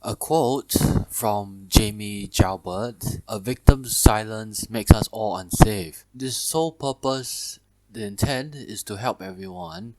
A quote from Jamie Jalbert: "A victim's silence makes us all unsafe." This sole purpose, the intent is to help everyone.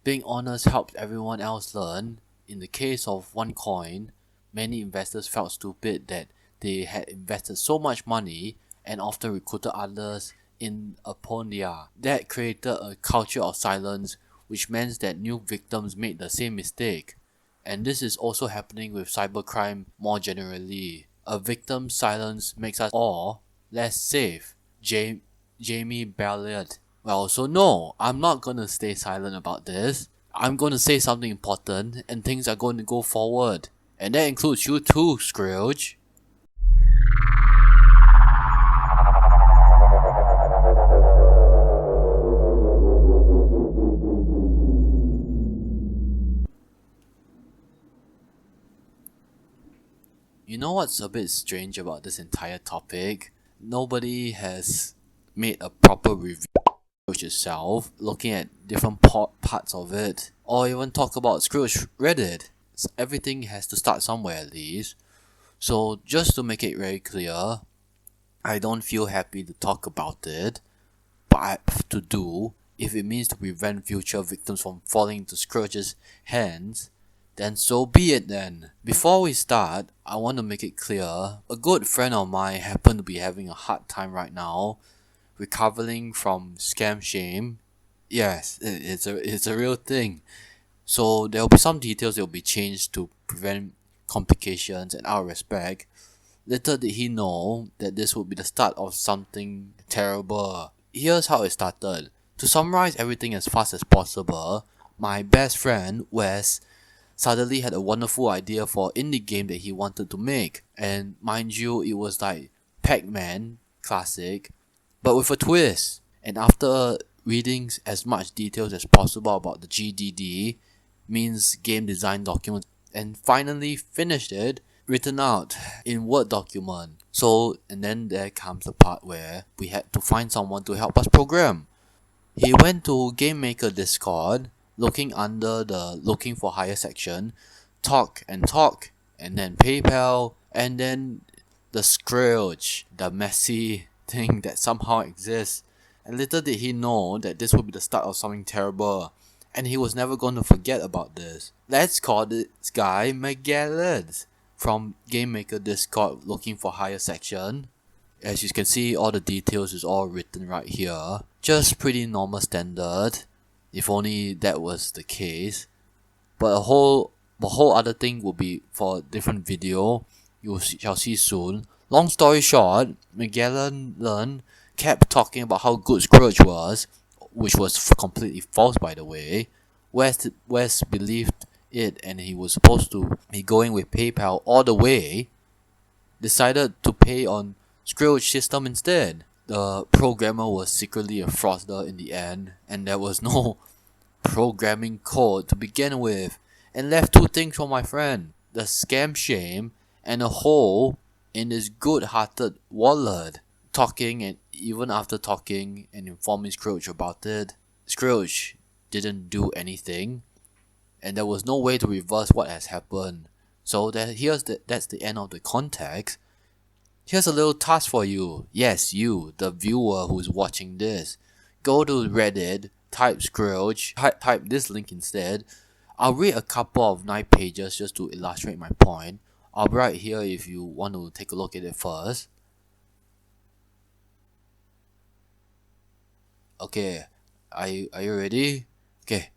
Being honest helps everyone else learn. In the case of OneCoin, many investors felt stupid that they had invested so much money and often recruited others in upon their. That created a culture of silence, which meant that new victims made the same mistake. And this is also happening with cybercrime more generally. A victim's silence makes us all less safe. Jamie Balliot. Well, so no, I'm not gonna stay silent about this. I'm gonna say something important and things are going to go forward. And that includes you too, Skrill. You know what's a bit strange about this entire topic? Nobody has made a proper review itself, looking at different parts of it, or even talk about Skrill Reddit. So everything has to start somewhere at least. So just to make it very clear, I don't feel happy to talk about it, but I have to do if it means to prevent future victims from falling into Skrill's hands. Then so be it then. Before we start, I want to make it clear, a good friend of mine happened to be having a hard time right now, recovering from scam shame. Yes, it's a real thing. So there will be some details that will be changed to prevent complications, and out of respect, little did he know that this would be the start of something terrible. Here's how it started. To summarize everything as fast as possible, my best friend, Wes, suddenly had a wonderful idea for an indie game that he wanted to make. And mind you, it was like Pac-Man, classic, but with a twist. And after reading as much details as possible about the GDD, means game design document, and finally finished it, written out in Word document. So, and then there comes the part where we had to find someone to help us program. He went to Game Maker Discord, looking under the looking for hire section, talk, and then PayPal, and then the Skrill, the messy thing that somehow exists. And little did he know that this would be the start of something terrible, and he was never going to forget about this. Let's call this guy Miguel from Game Maker Discord looking for hire section. As you can see, all the details is all written right here. Just pretty normal standard. If only that was the case. But the whole other thing will be for a different video. You shall see soon. Long story short, Magellan kept talking about how good Skrill was, which was completely false by the way. Wes believed it and he was supposed to be going with PayPal all the way. Decided to pay on Skrill system instead. The programmer was secretly a fraudster in the end, and there was no programming code to begin with, and left two things for my friend: the scam shame and a hole in his good-hearted wallet. Talking, and even after talking and informing Skrill about it, Skrill didn't do anything, and there was no way to reverse what has happened. So that's the end of the context. Here's a little task for you. Yes, you, the viewer who's watching this. Go to Reddit, type Skrill, type this link instead. I'll read a couple of 9 pages just to illustrate my point. I'll be right here if you want to take a look at it first. Okay, are you ready? Okay,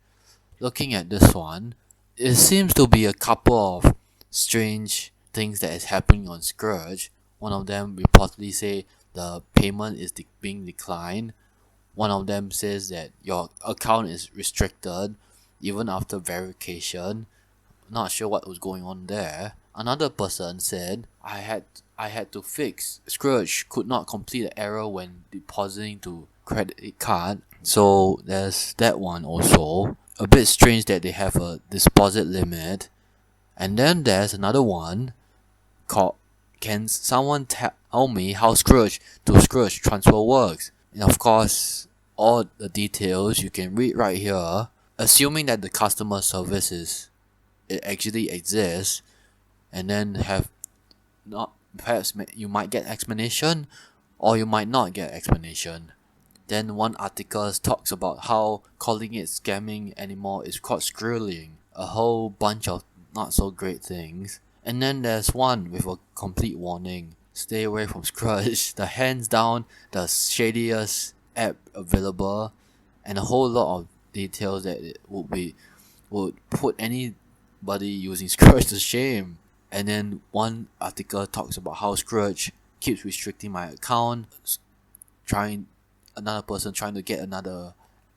looking at this one, it seems to be a couple of strange things that is happening on Skrill. One of them reportedly say the payment is being declined. One of them says that your account is restricted even after verification. Not sure what was going on there. Another person said I had to fix. Skrill could not complete the error when depositing to credit card. So there's that one also. A bit strange that they have a deposit limit. And then there's another one called, can someone tell me how Skrill to Skrill transfer works? And of course, all the details you can read right here. Assuming that the customer service it actually exists, and then have not perhaps you might get explanation, or you might not get explanation. Then one article talks about how calling it scamming anymore is called skrilling, a whole bunch of not so great things. And then there's one with a complete warning: stay away from Scrooge, the hands down the shadiest app available, and a whole lot of details that it would put anybody using Scrooge to shame. And then one article talks about how Scrooge keeps restricting my account, another person trying to get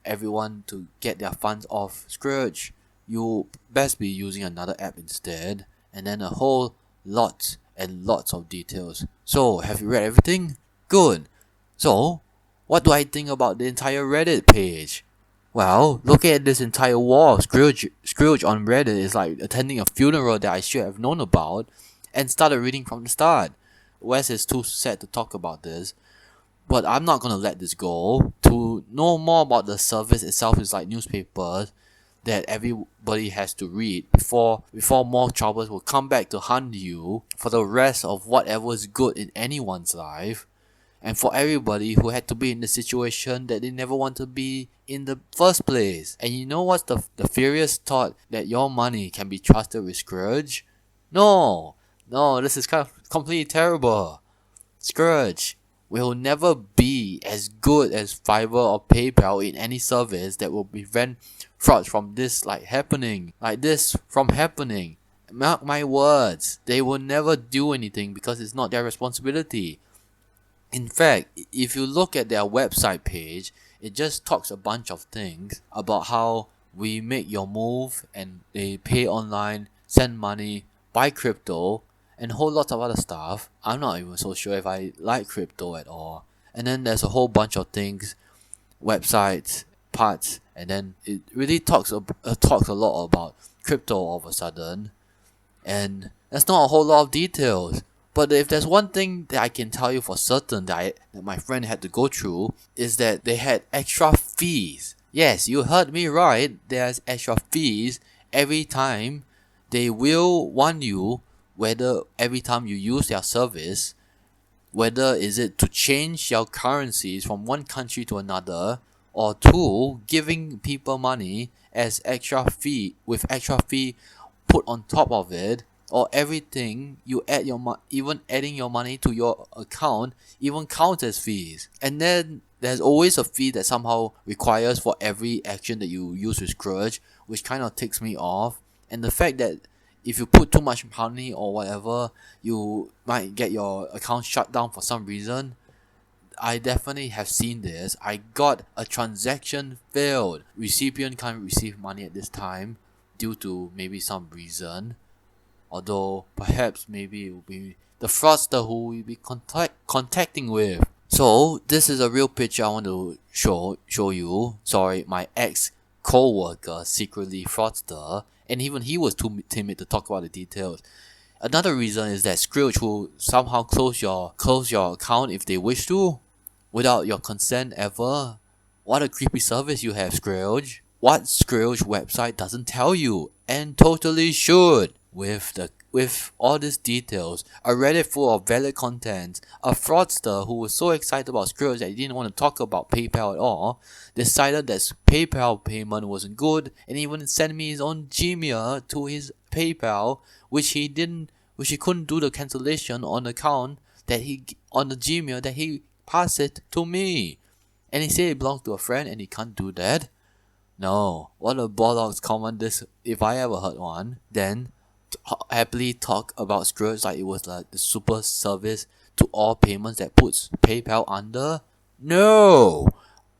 everyone to get their funds off Scrooge. You best be using another app instead. And then a whole lot and lots of details. So, have you read everything? Good. So, what do I think about the entire Reddit page? Well, looking at this entire wall, Scrooge on Reddit is like attending a funeral that I should have known about and started reading from the start. Wes is too sad to talk about this, but I'm not gonna let this go. To know more about the service itself is like newspapers that everybody has to read before more troubles will come back to hunt you for the rest of whatever is good in anyone's life. And for everybody who had to be in the situation that they never want to be in the first place. And you know what's the furious thought? That your money can be trusted with Scrooge? No, this is completely terrible. Scrooge will never be as good as Fiverr or PayPal in any service that will prevent frauds from this happening. Mark my words, they will never do anything because it's not their responsibility. In fact, if you look at their website page, it just talks a bunch of things about how we make your move and they pay online, send money, buy crypto, and a whole lot of other stuff. I'm not even so sure if I like crypto at all. And then there's a whole bunch of things, websites, parts, and then it really talks a lot about crypto all of a sudden. And there's not a whole lot of details. But if there's one thing that I can tell you for certain that my friend had to go through, is that they had extra fees. Yes, you heard me right. There's extra fees every time. They will want you, whether every time you use their service, whether is it to change your currencies from one country to another, or two, giving people money as extra fee, with extra fee put on top of it, or everything you add even adding your money to your account even counts as fees. And then there's always a fee that somehow requires for every action that you use with Scrooge, which kind of ticks me off. And the fact that if you put too much money or whatever, you might get your account shut down for some reason. I definitely have seen this. I got a transaction failed. Recipient can't receive money at this time due to maybe some reason. Although perhaps maybe it will be the fraudster who we'll be contacting with. So this is a real picture I want to show you. Sorry, my ex co-worker, secretly fraudster, and even he was too timid to talk about the details. Another reason is that Scrooge will somehow close your account if they wish to, without your consent ever. What a creepy service you have, Scrooge. What Scrooge website doesn't tell you, and totally should. With all these details, a Reddit full of valid content, a fraudster who was so excited about Skrill that he didn't want to talk about PayPal at all, decided that PayPal payment wasn't good and even sent me his own Gmail to his PayPal, which he couldn't do the cancellation on the account on the Gmail that he passed it to me. And he said it belongs to a friend and he can't do that. No, what a bollocks comment this, if I ever heard one. Then happily talk about Skrill like it was like the super service to all payments that puts PayPal under. No!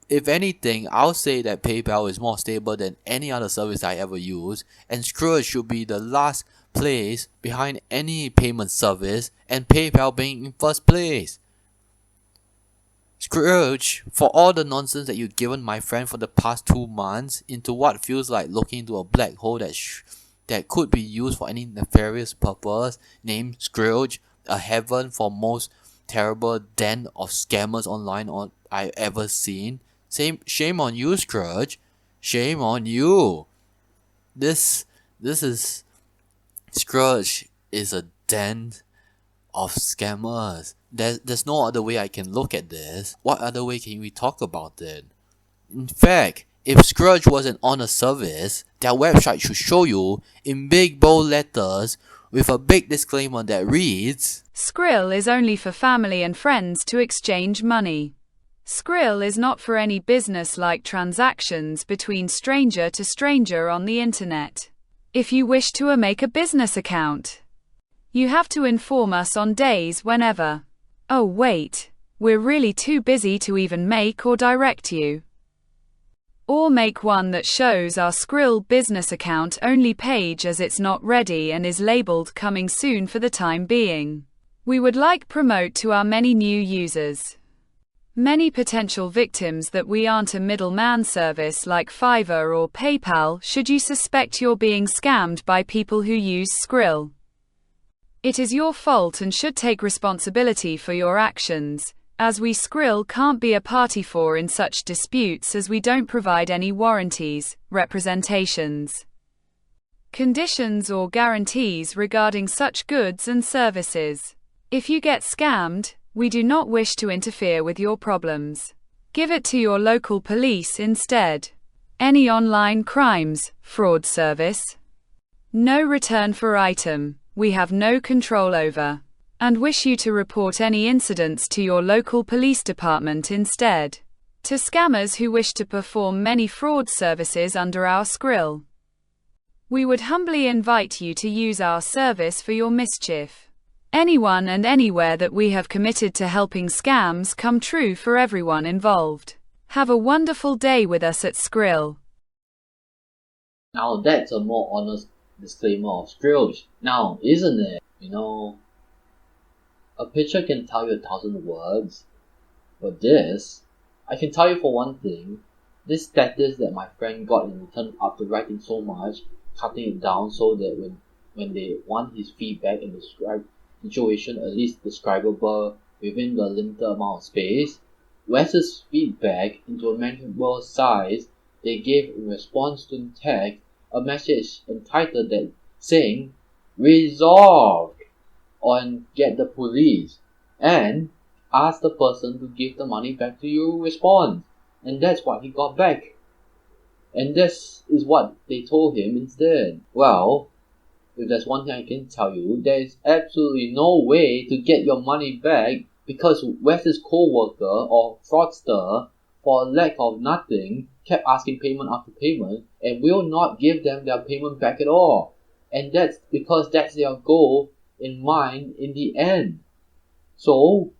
If anything, I'll say that PayPal is more stable than any other service I ever used, and Skrill should be the last place behind any payment service, and PayPal being in first place. Scrooge, for all the nonsense that you've given my friend for the past 2 months into what feels like looking into a black hole that could be used for any nefarious purpose, named Scrooge, a heaven for most terrible den of scammers online I ever seen. Shame on you, Scrooge. Shame on you. This is Scrooge is a den of scammers. There's no other way I can look at this. What other way can we talk about it? In fact, if Skrill wasn't on a service, their website should show you in big bold letters with a big disclaimer that reads, Skrill is only for family and friends to exchange money. Skrill is not for any business-like transactions between stranger to stranger on the internet. If you wish to make a business account, you have to inform us on days whenever. Oh wait, we're really too busy to even make or direct you. Or make one that shows our Skrill business account only page as it's not ready and is labeled coming soon for the time being. We would like promote to our many new users. Many potential victims that we aren't a middleman service like Fiverr or PayPal should you suspect you're being scammed by people who use Skrill. It is your fault and should take responsibility for your actions, as we Skrill can't be a party for in such disputes as we don't provide any warranties, representations, conditions or guarantees regarding such goods and services. If you get scammed, we do not wish to interfere with your problems. Give it to your local police instead. Any online crimes, fraud service, no return for item, we have no control over, and wish you to report any incidents to your local police department instead. To scammers who wish to perform many fraud services under our Skrill, we would humbly invite you to use our service for your mischief. Anyone and anywhere that we have committed to helping scams come true for everyone involved. Have a wonderful day with us at Skrill. now that's a more honest disclaimer of Skrill. Now, isn't it? You know, a picture can tell you 1,000 words, but this, I can tell you for one thing, this status that my friend got in return after writing so much, cutting it down so that when they want his feedback and describe situation at least describable within the limited amount of space, Wes's feedback into a manageable size, they gave in response to the text a message entitled that saying, resolved, on get the police, and ask the person to give the money back to you response. And that's what he got back. And this is what they told him instead. Well, if there's one thing I can tell you, there is absolutely no way to get your money back because Wes's co-worker or fraudster, for lack of nothing, kept asking payment after payment and will not give them their payment back at all. And that's because that's their goal in mind in the end. So,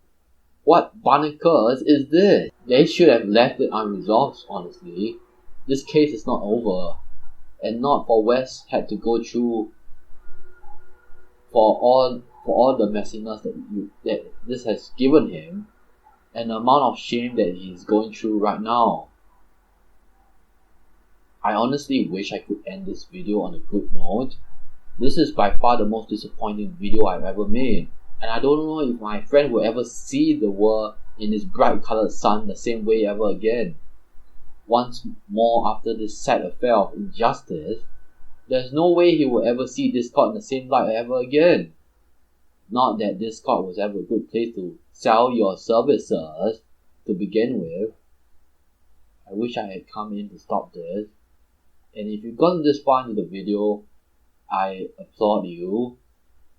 what barnacles is this? They should have left it unresolved, honestly. This case is not over. And not for Wes had to go through for all the messiness that this has given him, and the amount of shame that he's going through right now. I honestly wish I could end this video on a good note. This is by far the most disappointing video I've ever made, and I don't know if my friend will ever see the world in this bright colored sun the same way ever again. Once more, after this sad affair of injustice, there's no way he will ever see Discord in the same light ever again. Not that Discord was ever a good place to sell your services to begin with. I wish I had come in to stop this. And if you've gotten this far into the video, I applaud you.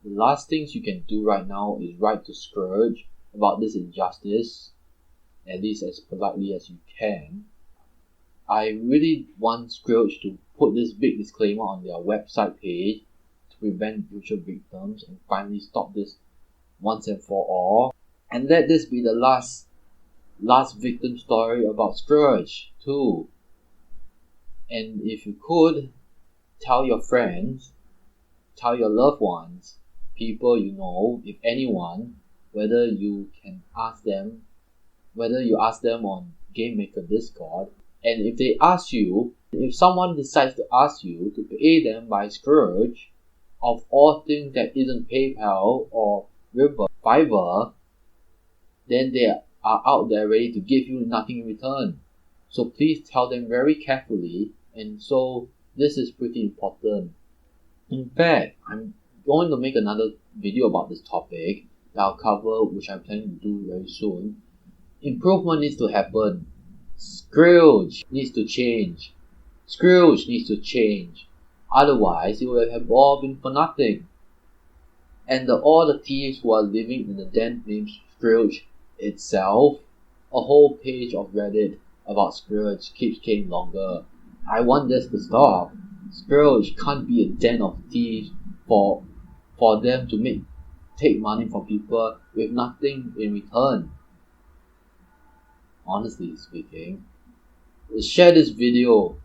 The last things you can do right now is write to Scourge about this injustice, at least as politely as you can. I really want Scourge to put this big disclaimer on their website page to prevent future victims and finally stop this once and for all. And let this be the last victim story about Scourge too. And if you could, tell your friends, tell your loved ones, people you know, if anyone, whether you ask them on Game Maker Discord, and if they ask you, if someone decides to ask you to pay them by Scourge, of all things that isn't PayPal or Fiverr, then they are out there ready to give you nothing in return. So please tell them very carefully, and so this is pretty important. In fact, I'm going to make another video about this topic that I'll cover, which I'm planning to do very soon. Improvement needs to happen. Skrill needs to change. Skrill needs to change. Otherwise, it will have all been for nothing. And all the thieves who are living in the den named Skrill itself, a whole page of Reddit about Skrill keeps getting longer. I want this to stop. Skrill can't be a den of thieves for them to take money from people with nothing in return. Honestly speaking, share this video,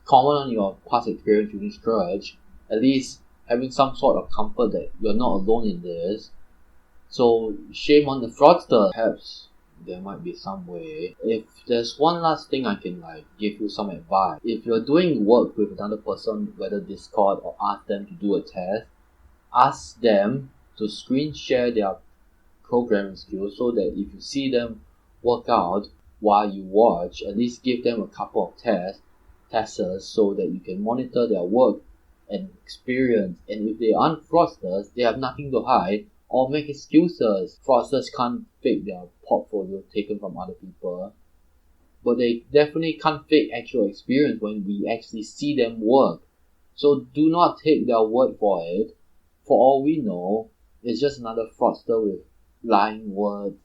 comment on your past experience using Skrill, at least having some sort of comfort that you're not alone in this. So shame on the fraudster. Perhaps there might be some way. If there's one last thing I can give you some advice. If you're doing work with another person, whether Discord or ask them to do a test, ask them to screen share their programming skills so that if you see them work out while you watch, at least give them a couple of testers so that you can monitor their work and experience. And if they aren't fraudsters, they have nothing to hide or make excuses. Fraudsters can't fake their portfolio taken from other people, but they definitely can't fake actual experience when we actually see them work. So do not take their word for it. For all we know, it's just another fraudster with lying words